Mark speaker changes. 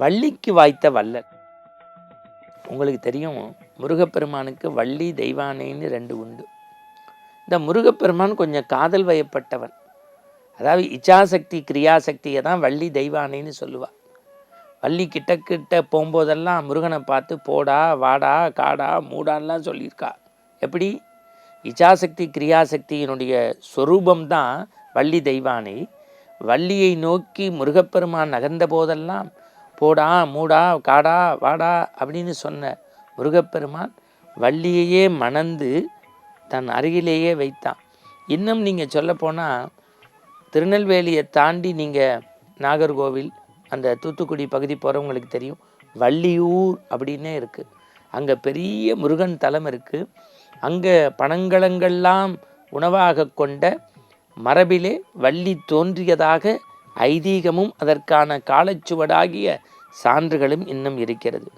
Speaker 1: வள்ளிக்கு வாய்த்த வள்ளல். உங்களுக்கு தெரியும், முருகப்பெருமானுக்கு வள்ளி தெய்வானைன்னு 2 உண்டு. இந்த முருகப்பெருமான் கொஞ்சம் காதல் வயப்பட்டவன். அதாவது இச்சாசக்தி கிரியாசக்தியை தான் வள்ளி தெய்வானைன்னு சொல்லுவாள். வள்ளி கிட்ட போகும்போதெல்லாம் முருகனை பார்த்து போடா வாடா காடா மூடான்லாம் சொல்லியிருக்கா. எப்படி? இச்சாசக்தி கிரியாசக்தியினுடைய சொரூபம்தான் வள்ளி தெய்வானை. வள்ளியை நோக்கி முருகப்பெருமான் நகர்ந்த போதெல்லாம் போடா மூடா காடா வாடா அப்படின்னு சொன்ன முருகப்பெருமான் வள்ளியையே மணந்து தன் அருகிலேயே வைத்தான். இன்னும் நீங்கள் சொல்லப்போனால் திருநெல்வேலியை தாண்டி நீங்கள் நாகர்கோவில் அந்த தூத்துக்குடி பகுதி போகிறவங்களுக்கு தெரியும், வள்ளியூர் அப்படின்னே இருக்குது. அங்கே பெரிய முருகன் தலம் இருக்குது. அங்கே பனங்களங்கள்லாம் உணவாக கொண்ட மரபிலே வள்ளி தோன்றியதாக ஐதீகமும் அதற்கான காலச்சுவடாகிய சான்றுகளும் இன்னும் இருக்கிறது.